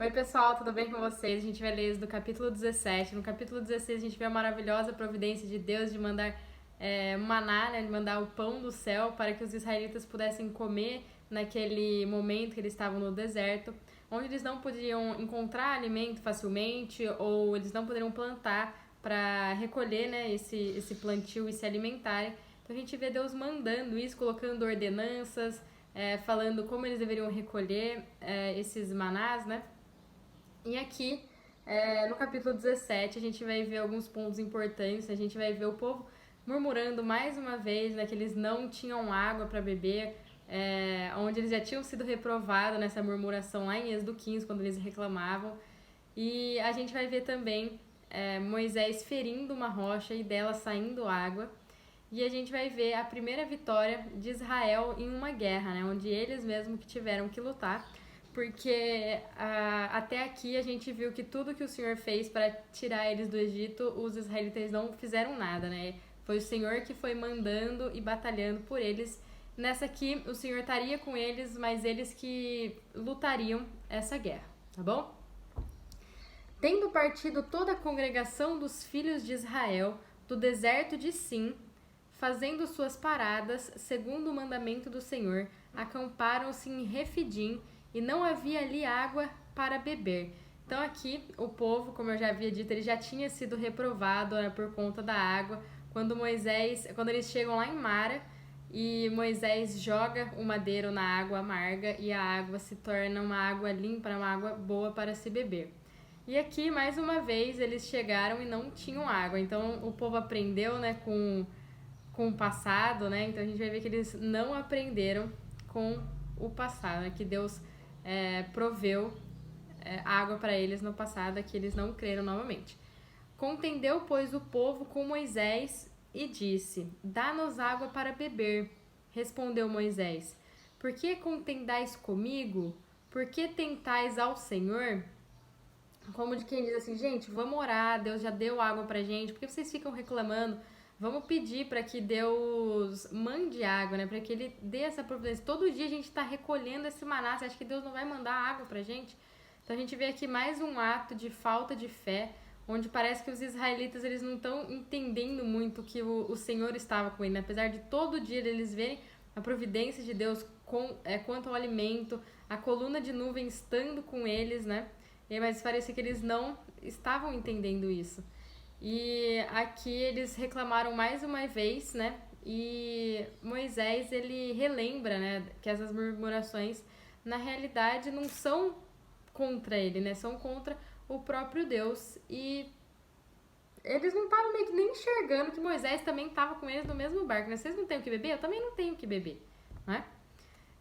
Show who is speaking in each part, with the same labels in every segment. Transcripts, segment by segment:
Speaker 1: Oi, pessoal, tudo bem com vocês? A gente vai ler isso do capítulo 17. No capítulo 16, a gente vê a maravilhosa providência de Deus de mandar maná, né, de mandar o pão do céu para que os israelitas pudessem comer naquele momento que eles estavam no deserto, onde eles não podiam encontrar alimento facilmente ou eles não poderiam plantar para recolher, né, esse plantio e se alimentarem. Então a gente vê Deus mandando isso, colocando ordenanças, falando como eles deveriam recolher esses manás, né? E aqui, no capítulo 17, a gente vai ver alguns pontos importantes. A gente vai ver o povo murmurando mais uma vez, né, que eles não tinham água para beber, onde eles já tinham sido reprovados nessa murmuração lá em Êxodo 15, quando eles reclamavam. E a gente vai ver também Moisés ferindo uma rocha e dela saindo água. E a gente vai ver a primeira vitória de Israel em uma guerra, né, onde eles mesmos que tiveram que lutar, porque até aqui a gente viu que tudo que o Senhor fez para tirar eles do Egito, os israelitas não fizeram nada, né? Foi o Senhor que foi mandando e batalhando por eles. Nessa aqui, o Senhor estaria com eles, mas eles que lutariam essa guerra, tá bom? Tendo partido toda a congregação dos filhos de Israel do deserto de Sim, fazendo suas paradas, segundo o mandamento do Senhor, acamparam-se em Refidim, e não havia ali água para beber. Então aqui o povo, como eu já havia dito, ele já tinha sido reprovado, né, por conta da água. Quando eles chegam lá em Mara, e Moisés joga o madeiro na água amarga e a água se torna uma água limpa, uma água boa para se beber. E aqui, mais uma vez, eles chegaram e não tinham água. Então o povo aprendeu, né, com o passado, né? Então a gente vai ver que eles não aprenderam com o passado, né? Que Deus proveu água para eles no passado, que eles não creram novamente. Contendeu, pois, o povo com Moisés e disse: Dá-nos água para beber. Respondeu Moisés: Por que contendais comigo? Por que tentais ao Senhor? Como de quem diz assim, gente, vamos orar, Deus já deu água pra gente, por que vocês ficam reclamando? Vamos pedir para que Deus mande água, né? Para que Ele dê essa providência. Todo dia a gente está recolhendo esse maná. Você acha que Deus não vai mandar água pra gente? Então a gente vê aqui mais um ato de falta de fé, onde parece que os israelitas eles não estão entendendo muito que o Senhor estava com eles, né? Apesar de todo dia eles verem a providência de Deus quanto ao alimento, a coluna de nuvem estando com eles, né? Mas parecia que eles não estavam entendendo isso. E aqui eles reclamaram mais uma vez, né? E Moisés, ele relembra, né, que essas murmurações, na realidade, não são contra ele, né? São contra o próprio Deus. E eles não estavam meio que nem enxergando que Moisés também estava com eles no mesmo barco, né? Vocês não têm o que beber? Eu também não tenho o que beber, né?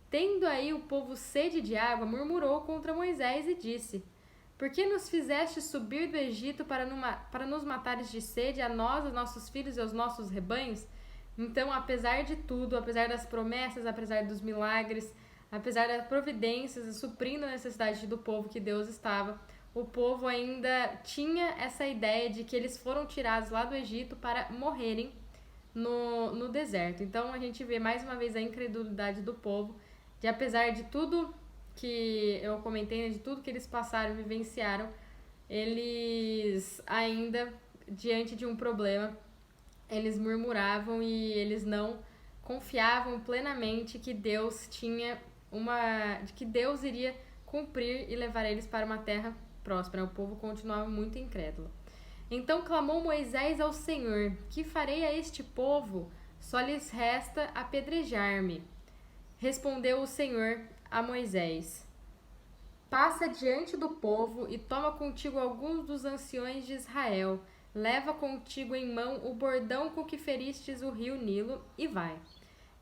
Speaker 1: Tendo aí o povo sede de água, murmurou contra Moisés e disse: Por que nos fizeste subir do Egito para nos matares de sede, a nós, aos nossos filhos e aos nossos rebanhos? Então, apesar de tudo, apesar das promessas, apesar dos milagres, apesar das providências suprindo a necessidade do povo que Deus estava, o povo ainda tinha essa ideia de que eles foram tirados lá do Egito para morrerem no deserto. Então, a gente vê mais uma vez a incredulidade do povo, de apesar de tudo que eu comentei, né, de tudo que eles passaram e vivenciaram, eles ainda, diante de um problema, eles murmuravam e eles não confiavam plenamente que Deus de que Deus iria cumprir e levar eles para uma terra próspera. O povo continuava muito incrédulo. Então clamou Moisés ao Senhor: Que farei a este povo? Só lhes resta apedrejar-me. Respondeu o Senhor a Moisés: Passa diante do povo e toma contigo alguns dos anciões de Israel. Leva contigo em mão o bordão com que feristes o rio Nilo e vai.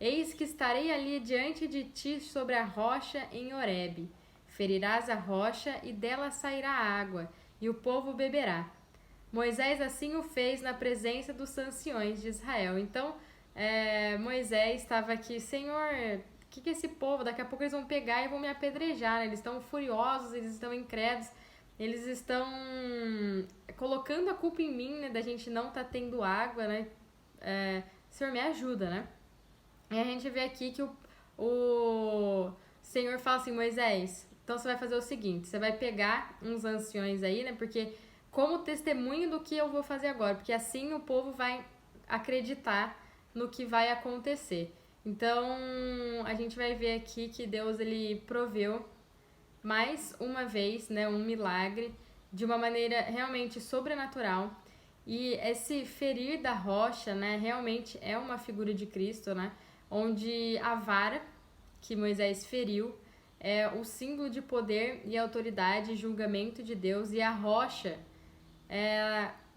Speaker 1: Eis que estarei ali diante de ti sobre a rocha em Horebe. Ferirás a rocha e dela sairá água, e o povo beberá. Moisés assim o fez na presença dos anciões de Israel. Então, Moisés estava aqui, Senhor, o que esse povo, daqui a pouco eles vão pegar e vão me apedrejar, né? Eles estão furiosos, eles estão incrédulos, eles estão colocando a culpa em mim, né, da gente não estar tendo água, né? Senhor, me ajuda, né? E a gente vê aqui que o Senhor fala assim, Moisés, Então você vai fazer o seguinte, você vai pegar uns anciões aí, né? Porque como testemunho do que eu vou fazer agora, porque assim o povo vai acreditar no que vai acontecer. Então, a gente vai ver aqui que Deus ele proveu mais uma vez, né, um milagre de uma maneira realmente sobrenatural. E esse ferir da rocha, né, realmente é uma figura de Cristo, né, onde a vara que Moisés feriu é o símbolo de poder e autoridade e julgamento de Deus, e a rocha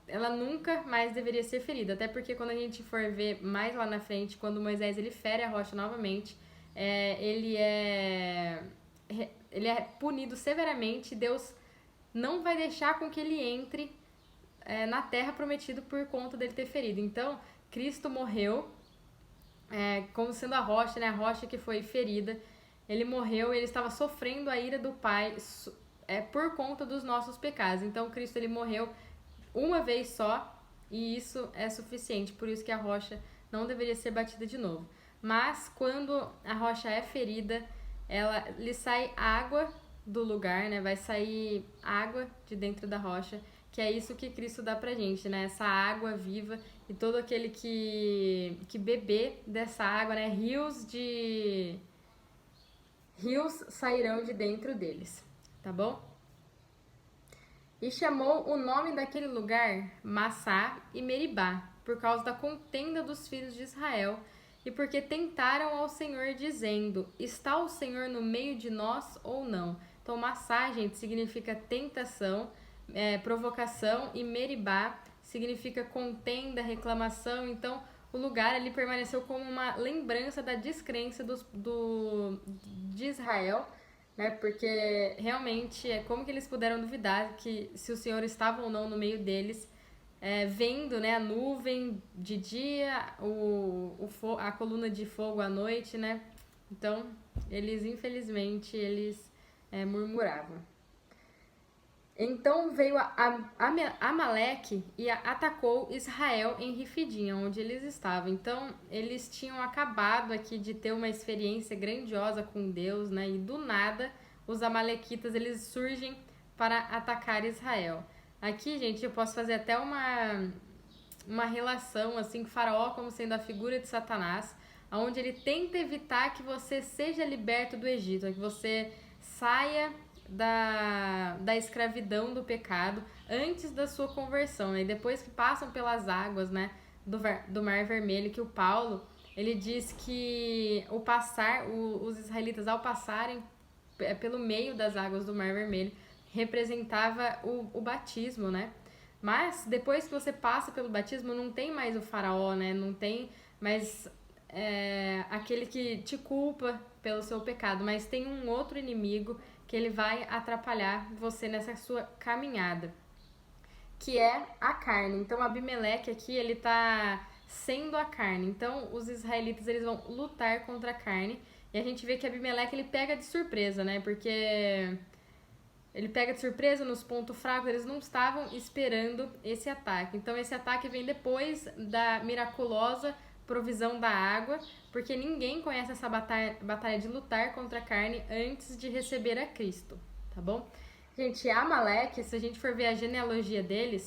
Speaker 1: ela nunca mais deveria ser ferida, até porque quando a gente for ver mais lá na frente, quando Moisés ele fere a rocha novamente, ele é punido severamente. Deus não vai deixar com que ele entre na terra prometida por conta dele ter ferido. Então, Cristo morreu como sendo a rocha, né? A rocha que foi ferida. Ele morreu, ele estava sofrendo a ira do Pai por conta dos nossos pecados. Então, Cristo ele morreu uma vez só e isso é suficiente. Por isso que a rocha não deveria ser batida de novo. Mas quando a rocha é ferida, lhe sai água do lugar, né? Vai sair água de dentro da rocha, que é isso que Cristo dá pra gente, né? Essa água viva, e todo aquele que beber dessa água, né? Rios sairão de dentro deles, tá bom? E chamou o nome daquele lugar Massá e Meribá, por causa da contenda dos filhos de Israel, e porque tentaram ao Senhor, dizendo: está o Senhor no meio de nós ou não? Então, Massá, gente, significa tentação, provocação, e Meribá significa contenda, reclamação. Então, o lugar ali permaneceu como uma lembrança da descrença de Israel, né? Porque realmente como que eles puderam duvidar que se o Senhor estava ou não no meio deles, vendo, né, a nuvem de dia, a coluna de fogo à noite, né? Então, infelizmente, murmuravam. Então veio Amaleque e atacou Israel em Refidim, onde eles estavam. Então eles tinham acabado aqui de ter uma experiência grandiosa com Deus, né? E do nada os amalequitas eles surgem para atacar Israel. Aqui, gente, eu posso fazer até uma relação assim, Faraó como sendo a figura de Satanás, onde ele tenta evitar que você seja liberto do Egito, que você saia da escravidão do pecado antes da sua conversão, né? E depois que passam pelas águas, né, do Mar Vermelho, que o Paulo ele diz que os israelitas ao passarem pelo meio das águas do Mar Vermelho representava o batismo, né? Mas depois que você passa pelo batismo, não tem mais o faraó, né? Não tem mais aquele que te culpa pelo seu pecado, mas tem um outro inimigo que ele vai atrapalhar você nessa sua caminhada, que é a carne. Então, Abimeleque aqui, ele tá sendo a carne. Então, os israelitas, eles vão lutar contra a carne, e a gente vê que Abimeleque, ele pega de surpresa, né? Porque ele pega de surpresa nos pontos fracos, eles não estavam esperando esse ataque. Então, esse ataque vem depois da miraculosa provisão da água, porque ninguém conhece essa batalha de lutar contra a carne antes de receber a Cristo, tá bom? Gente, Amaleque, se a gente for ver a genealogia dele,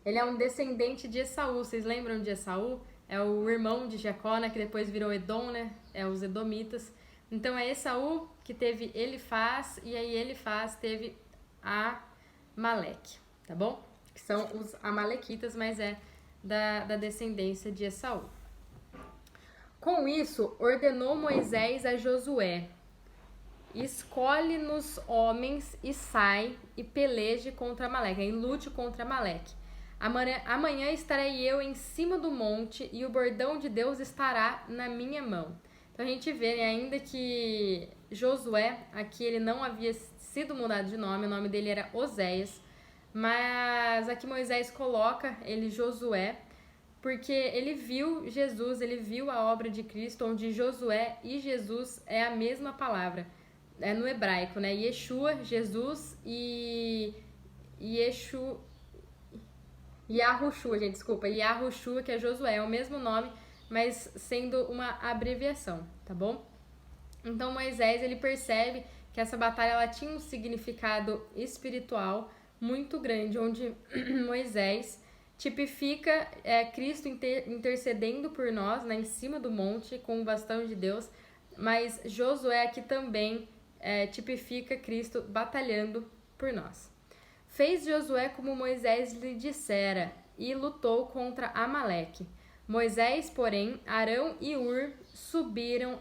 Speaker 1: ele é um descendente de Esaú. Vocês lembram de Esaú? É o irmão de Jacó, né, que depois virou Edom, né? Os edomitas. Então é Esaú que teve Elifaz, e aí Elifaz teve Amaleque, tá bom? Que são os amalequitas, mas da descendência de Esaú. Com isso, ordenou Moisés a Josué: escolhe-nos homens e sai e peleje contra Amaleque, e lute contra Amaleque. Amanhã estarei eu em cima do monte e o bordão de Deus estará na minha mão. Então a gente vê, né, ainda que Josué, aqui ele não havia sido mudado de nome, o nome dele era Oséias, mas aqui Moisés coloca ele Josué, porque ele viu Jesus, ele viu a obra de Cristo, onde Josué e Jesus é a mesma palavra, no hebraico, né? Yeshua, Jesus, e Yahushua, gente, desculpa, Yahushua, que é Josué, é o mesmo nome, mas sendo uma abreviação, tá bom? Então Moisés, ele percebe que essa batalha ela tinha um significado espiritual muito grande, onde Moisés tipifica Cristo intercedendo por nós, né, em cima do monte com o bastão de Deus, mas Josué aqui também tipifica Cristo batalhando por nós. Fez Josué como Moisés lhe dissera e lutou contra Amaleque. Moisés, porém, Arão e Ur subiram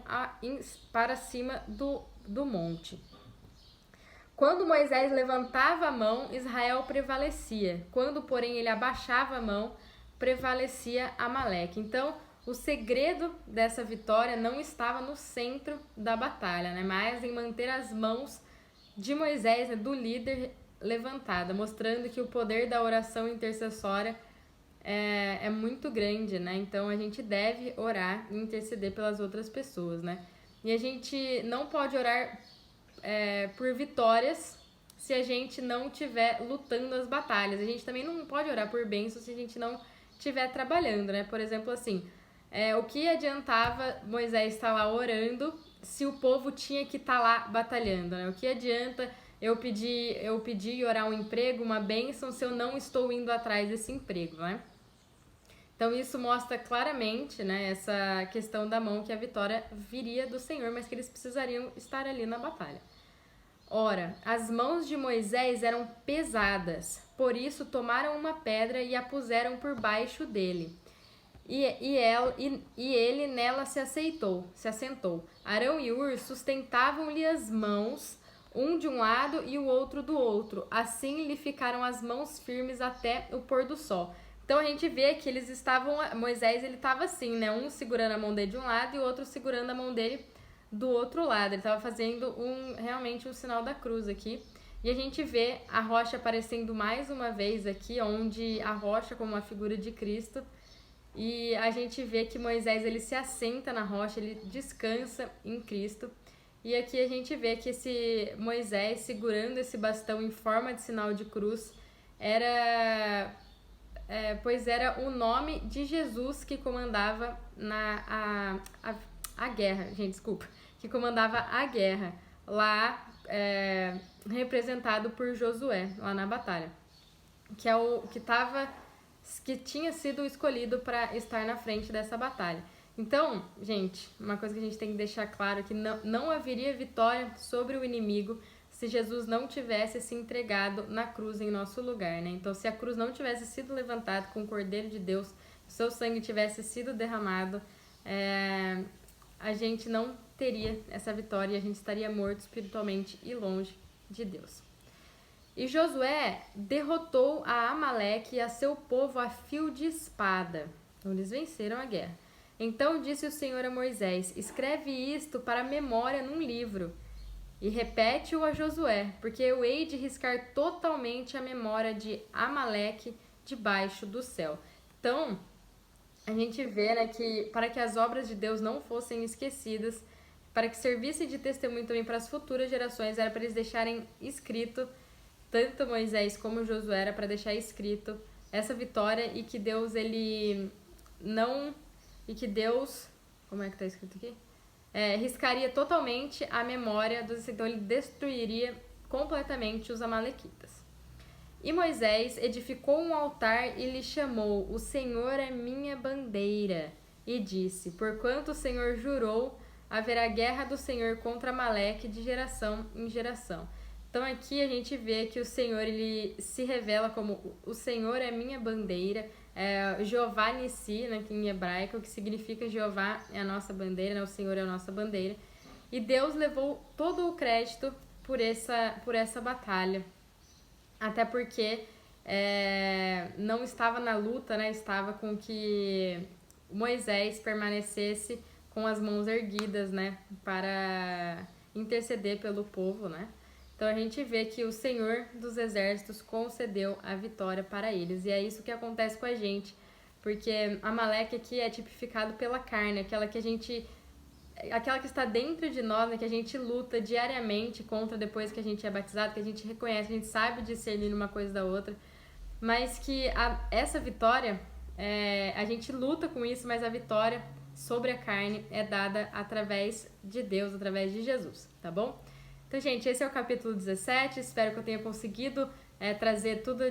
Speaker 1: para cima do monte. Quando Moisés levantava a mão, Israel prevalecia. Quando, porém, ele abaixava a mão, prevalecia Amaleque. Então, o segredo dessa vitória não estava no centro da batalha, né? Mas em manter as mãos de Moisés, né, do líder, levantada, mostrando que o poder da oração intercessória é muito grande, né? Então a gente deve orar e interceder pelas outras pessoas, né? E a gente não pode orar por vitórias se a gente não estiver lutando as batalhas. A gente também não pode orar por bênçãos se a gente não estiver trabalhando, né? Por exemplo, assim, o que adiantava Moisés estar lá orando se o povo tinha que estar lá batalhando, né? O que adianta eu pedir e orar um emprego, uma bênção, se eu não estou indo atrás desse emprego, né? Então isso mostra claramente, né, essa questão da mão, que a vitória viria do Senhor, mas que eles precisariam estar ali na batalha. Ora, as mãos de Moisés eram pesadas, por isso tomaram uma pedra e a puseram por baixo dele. E ele nela se assentou. Arão e Ur sustentavam-lhe as mãos, um de um lado e o outro do outro. Assim lhe ficaram as mãos firmes até o pôr do sol. Então a gente vê que eles estavam, Moisés ele estava assim, né? Um segurando a mão dele de um lado e o outro segurando a mão dele do outro lado. Ele estava fazendo realmente um sinal da cruz aqui. E a gente vê a rocha aparecendo mais uma vez aqui, onde a rocha como uma figura de Cristo. E a gente vê que Moisés ele se assenta na rocha, ele descansa em Cristo. E aqui a gente vê que esse Moisés segurando esse bastão em forma de sinal de cruz pois era o nome de Jesus que comandava a guerra, gente, desculpa, que comandava a guerra lá, representado por Josué, lá na batalha, que é o que tinha sido escolhido para estar na frente dessa batalha. Então, gente, uma coisa que a gente tem que deixar claro é que não haveria vitória sobre o inimigo se Jesus não tivesse se entregado na cruz em nosso lugar, né? Então, se a cruz não tivesse sido levantada com o Cordeiro de Deus, se o seu sangue tivesse sido derramado, a gente não teria essa vitória e a gente estaria morto espiritualmente e longe de Deus. E Josué derrotou a Amaleque e a seu povo a fio de espada. Então, eles venceram a guerra. Então disse o Senhor a Moisés: escreve isto para memória num livro e repete-o a Josué, porque eu hei de riscar totalmente a memória de Amaleque debaixo do céu. Então, a gente vê, né, que para que as obras de Deus não fossem esquecidas, para que servisse de testemunho também para as futuras gerações, era para eles deixarem escrito, tanto Moisés como Josué, era para deixar escrito essa vitória e que Deus, como é que está escrito aqui? Riscaria totalmente a memória dos... Então ele destruiria completamente os amalequitas. E Moisés edificou um altar e lhe chamou: o Senhor é minha bandeira. E disse: porquanto o Senhor jurou, haverá guerra do Senhor contra Amaleque de geração em geração. Então aqui a gente vê que o Senhor ele se revela como o Senhor é minha bandeira, Jeová Nissi, né, em hebraico, que significa Jeová é a nossa bandeira, né, o Senhor é a nossa bandeira. E Deus levou todo o crédito por essa batalha, até porque não estava na luta, né, estava com que Moisés permanecesse com as mãos erguidas, né, para interceder pelo povo, né. Então a gente vê que o Senhor dos Exércitos concedeu a vitória para eles. E é isso que acontece com a gente. Porque Amaleque aqui é tipificado pela carne, aquela que está dentro de nós, né, que a gente luta diariamente contra depois que a gente é batizado, que a gente reconhece, a gente sabe discernir uma coisa da outra. Mas que essa vitória, a gente luta com isso, mas a vitória sobre a carne é dada através de Deus, através de Jesus, tá bom? Então, gente, esse é o capítulo 17. Espero que eu tenha conseguido trazer tudo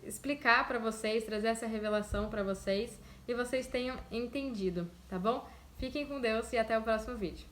Speaker 1: explicar para vocês, trazer essa revelação para vocês e vocês tenham entendido, tá bom? Fiquem com Deus e até o próximo vídeo.